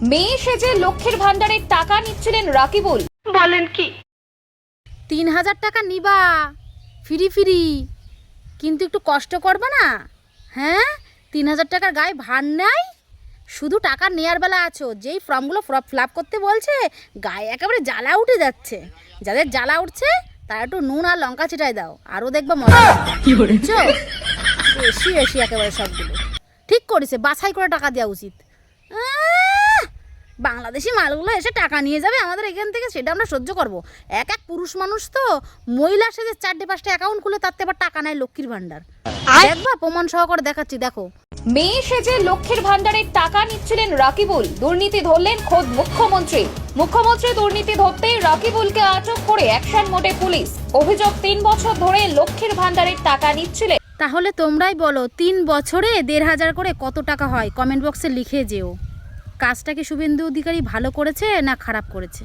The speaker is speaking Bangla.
মেয়ে সেজে লক্ষ্মীর ভান্ডারের টাকা নিচ্ছিলেন রাকিবুল। বলেন কি? 3000 টাকা নিবা ফ্রি ফ্রি, কিন্তু একটু কষ্ট করবে না। হ্যাঁ, 3000 টাকার গায়ে ভার নাই, শুধু টাকা নেয়ার বেলা আছো। যেই ফর্মগুলো ফিল আপ করতে বলছে গায়ে একেবারে জ্বালা উঠে যাচ্ছে। যাদের জ্বালা উঠছে তারা একটু নুন আর লঙ্কা ছিটাই দাও, আরও দেখবা মজা। বুঝছো? বেশি বেশি একেবারে সবগুলো। ঠিক করেছে, বাছাই করে টাকা দেওয়া উচিত। বাংলাদেশি মালগুলো এসে টাকা নিয়ে যাবে আমাদের এখান থেকে, সেটা আমরা সহ্য করব। এক এক পুরুষ মানুষ তো, মহিলা সেজে 4টে-5টে অ্যাকাউন্ট খুলে তাতে আবার টাকা নেয় লক্ষ্মীর ভান্ডার। দেখবা, প্রমাণ সহকারে দেখাচ্ছি, দেখো। মেয়ে সেজে লক্ষ্মীর ভান্ডারের টাকা নিচ্ছিলেন রাকিবুল। দুর্নীতি ধরলেন খোদ মুখ্যমন্ত্রী। মুখ্যমন্ত্রী দুর্নীতি ধরতেই রাকিবুলকে আটক করে অ্যাকশন মোডে পুলিশ। অভিযোগ 3 বছর ধরে লক্ষ্মীর ভান্ডারের টাকা নিচ্ছিলেন। তাহলে তোমরাই বলো, 3 বছরে 1500 করে কত টাকা হয়? কমেন্ট বক্সে লিখে যেও। কাজটা কি শুভেন্দু অধিকারী ভালো করেছে না খারাপ করেছে?